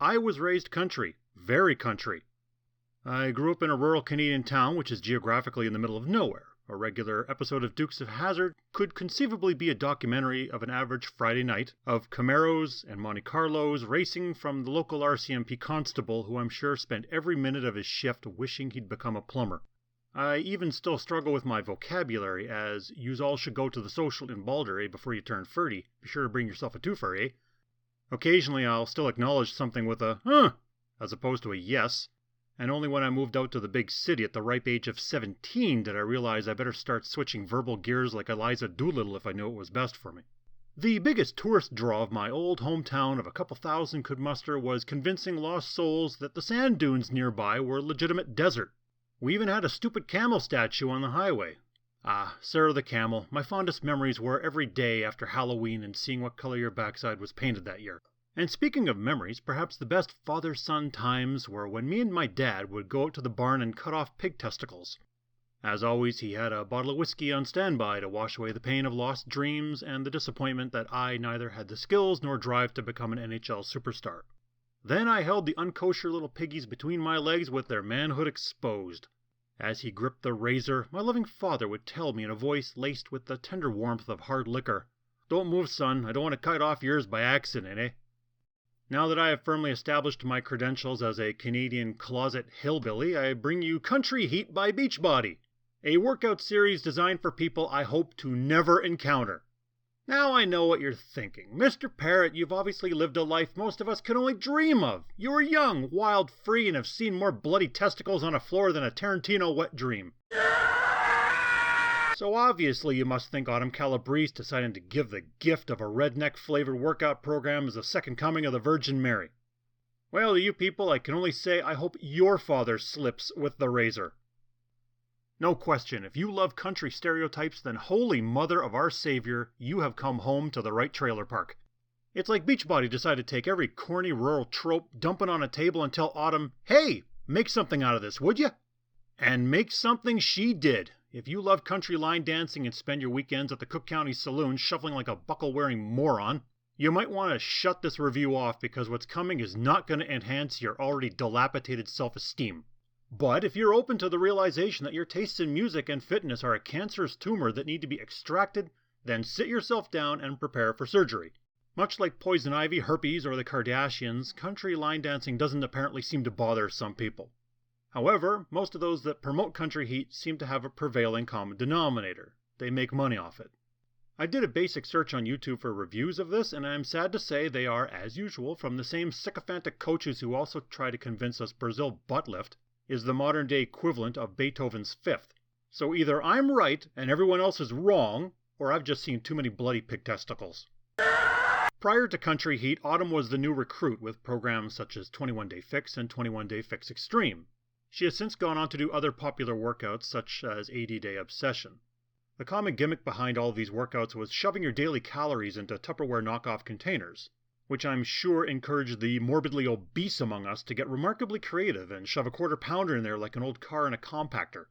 I was raised country, very country. I grew up in a rural Canadian town which is geographically in the middle of nowhere. A regular episode of Dukes of Hazzard could conceivably be a documentary of an average Friday night of Camaros and Monte Carlos racing from the local RCMP constable who I'm sure spent every minute of his shift wishing he'd become a plumber. I even still struggle with my vocabulary as yous all should go to the social in Balder, before you turn 30. Be sure to bring yourself a twofer, eh? Occasionally I'll still acknowledge something with a huh, as opposed to a yes. And only when I moved out to the big city at the ripe age of 17 did I realize I better start switching verbal gears like Eliza Doolittle if I knew it was best for me. The biggest tourist draw of my old hometown of a couple thousand could muster was convincing lost souls that the sand dunes nearby were legitimate desert. We even had a stupid camel statue on the highway. Ah, Sarah the Camel, my fondest memories were every day after Halloween and seeing what color your backside was painted that year. And speaking of memories, perhaps the best father-son times were when me and my dad would go out to the barn and cut off pig testicles. As always, he had a bottle of whiskey on standby to wash away the pain of lost dreams and the disappointment that I neither had the skills nor drive to become an NHL superstar. Then I held the unkosher little piggies between my legs with their manhood exposed. As he gripped the razor, my loving father would tell me in a voice laced with the tender warmth of hard liquor, "Don't move, son, I don't want to cut off yours by accident, eh?" Now that I have firmly established my credentials as a Canadian closet hillbilly, I bring you Country Heat by Beachbody, a workout series designed for people I hope to never encounter. Now I know what you're thinking. Mr. Parrott, you've obviously lived a life most of us can only dream of. You were young, wild, free, and have seen more bloody testicles on a floor than a Tarantino wet dream. So obviously you must think Autumn Calbrese deciding to give the gift of a redneck-flavored workout program is the second coming of the Virgin Mary. Well, to you people, I can only say I hope your father slips with the razor. No question, if you love country stereotypes, then holy mother of our savior, you have come home to the right trailer park. It's like Beachbody decided to take every corny rural trope, dump it on a table and tell Autumn, "Hey, make something out of this, would you?" And make something she did. If you love country line dancing and spend your weekends at the Cook County Saloon shuffling like a buckle-wearing moron, you might want to shut this review off because what's coming is not going to enhance your already dilapidated self-esteem. But if you're open to the realization that your tastes in music and fitness are a cancerous tumor that need to be extracted, then sit yourself down and prepare for surgery. Much like poison ivy, herpes, or the Kardashians, country line dancing doesn't apparently seem to bother some people. However, most of those that promote Country Heat seem to have a prevailing common denominator. They make money off it. I did a basic search on YouTube for reviews of this, and I am sad to say they are, as usual, from the same sycophantic coaches who also try to convince us Brazil butt lift is the modern-day equivalent of Beethoven's Fifth. So either I'm right and everyone else is wrong, or I've just seen too many bloody pig testicles. Prior to Country Heat, Autumn was the new recruit with programs such as 21 Day Fix and 21 Day Fix Extreme. She has since gone on to do other popular workouts such as 80 Day Obsession. The common gimmick behind all of these workouts was shoving your daily calories into Tupperware knockoff containers, which I'm sure encouraged the morbidly obese among us to get remarkably creative and shove a quarter-pounder in there like an old car in a compactor.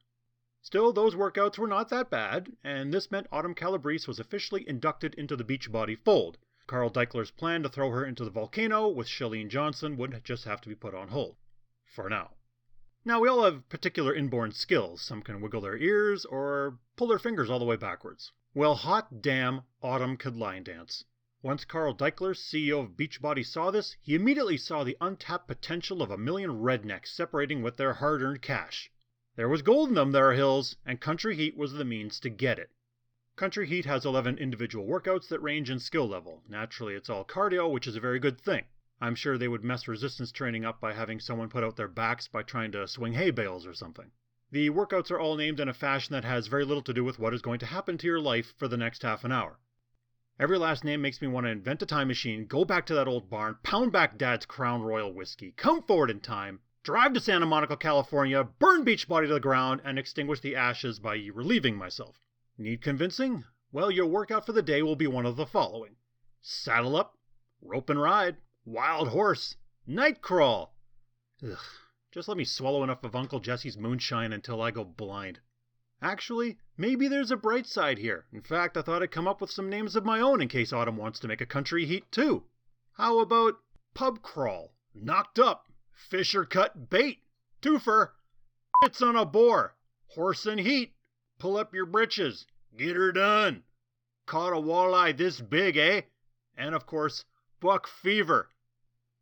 Still, those workouts were not that bad, and this meant Autumn Calbrese was officially inducted into the Beachbody fold. Carl Deichler's plan to throw her into the volcano with Chalene Johnson would just have to be put on hold. For now. Now, we all have particular inborn skills. Some can wiggle their ears or pull their fingers all the way backwards. Well, hot damn, Autumn could line dance. Once Carl Deichler, CEO of Beachbody, saw this, he immediately saw the untapped potential of a million rednecks separating with their hard-earned cash. There was gold in them, there, Hills, and Country Heat was the means to get it. Country Heat has 11 individual workouts that range in skill level. Naturally, it's all cardio, which is a very good thing. I'm sure they would mess resistance training up by having someone put out their backs by trying to swing hay bales or something. The workouts are all named in a fashion that has very little to do with what is going to happen to your life for the next half an hour. Every last name makes me want to invent a time machine, go back to that old barn, pound back Dad's Crown Royal whiskey, come forward in time, drive to Santa Monica, California, burn Beachbody to the ground, and extinguish the ashes by relieving myself. Need convincing? Well, your workout for the day will be one of the following. Saddle up, rope and ride, wild horse, night crawl. Ugh, just let me swallow enough of Uncle Jesse's moonshine until I go blind. Actually, maybe there's a bright side here. In fact, I thought I'd come up with some names of my own in case Autumn wants to make a Country Heat too. How about pub crawl, Knocked up. Fisher cut bait. Twofer. It's on a boar. Horse in heat. Pull up your britches. Get her done. Caught a walleye this big, eh? And of course, buck fever.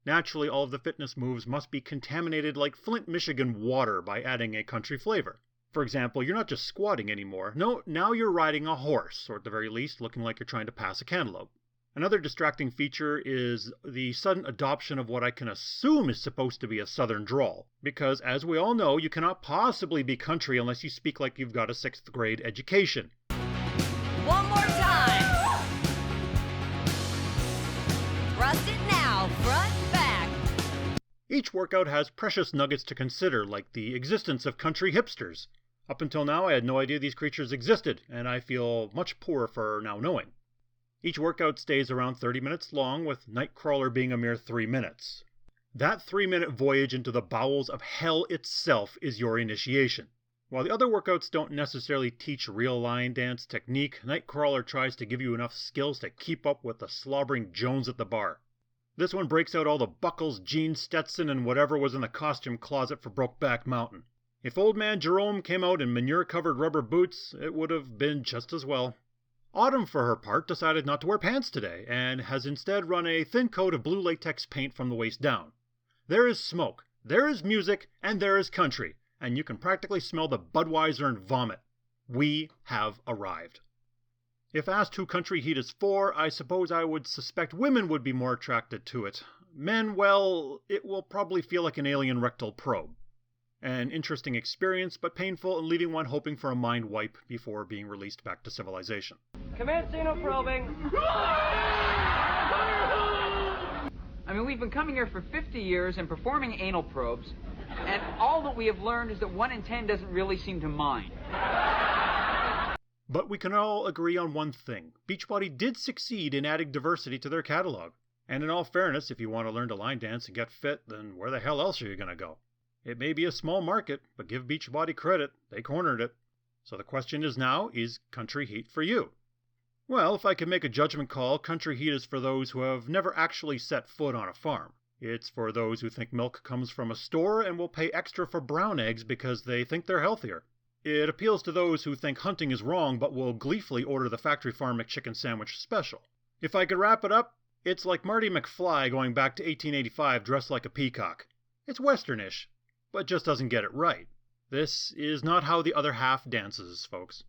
Naturally, all of the fitness moves must be contaminated like Flint, Michigan water by adding a country flavor. For example, you're not just squatting anymore. No, now you're riding a horse, or at the very least, looking like you're trying to pass a cantaloupe. Another distracting feature is the sudden adoption of what I can assume is supposed to be a southern drawl. Because, as we all know, you cannot possibly be country unless you speak like you've got a 6th grade education. One more time. Thrust it now, front, back. Each workout has precious nuggets to consider, like the existence of country hipsters. Up until now, I had no idea these creatures existed, and I feel much poorer for now knowing. Each workout stays around 30 minutes long, with Nightcrawler being a mere 3 minutes. That 3-minute voyage into the bowels of hell itself is your initiation. While the other workouts don't necessarily teach real line dance technique, Nightcrawler tries to give you enough skills to keep up with the slobbering Jones at the bar. This one breaks out all the buckles, jeans, Stetson, and whatever was in the costume closet for Brokeback Mountain. If Old Man Jerome came out in manure-covered rubber boots, it would have been just as well. Autumn, for her part, decided not to wear pants today, and has instead run a thin coat of blue latex paint from the waist down. There is smoke, there is music, and there is country, and you can practically smell the Budweiser and vomit. We have arrived. If asked who country heat is for, I suppose I would suspect women would be more attracted to it. Men, well, it will probably feel like an alien rectal probe. An interesting experience, but painful and leaving one hoping for a mind wipe before being released back to civilization. Commence anal probing. I mean, we've been coming here for 50 years and performing anal probes, and all that we have learned is that 1 in 10 doesn't really seem to mind. But we can all agree on one thing. Beachbody did succeed in adding diversity to their catalog. And in all fairness, if you want to learn to line dance and get fit, then where the hell else are you going to go? It may be a small market, but give Beachbody credit, they cornered it. So the question is now, is country heat for you? Well, if I can make a judgment call, country heat is for those who have never actually set foot on a farm. It's for those who think milk comes from a store and will pay extra for brown eggs because they think they're healthier. It appeals to those who think hunting is wrong but will gleefully order the factory farm McChicken sandwich special. If I could wrap it up, it's like Marty McFly going back to 1885 dressed like a peacock. It's westernish, but just doesn't get it right. This is not how the other half dances, folks.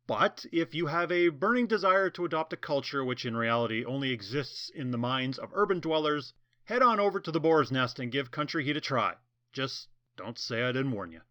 But if you have a burning desire to adopt a culture which in reality only exists in the minds of urban dwellers, head on over to the Boar's Nest and give country heat a try. Just don't say I didn't warn you.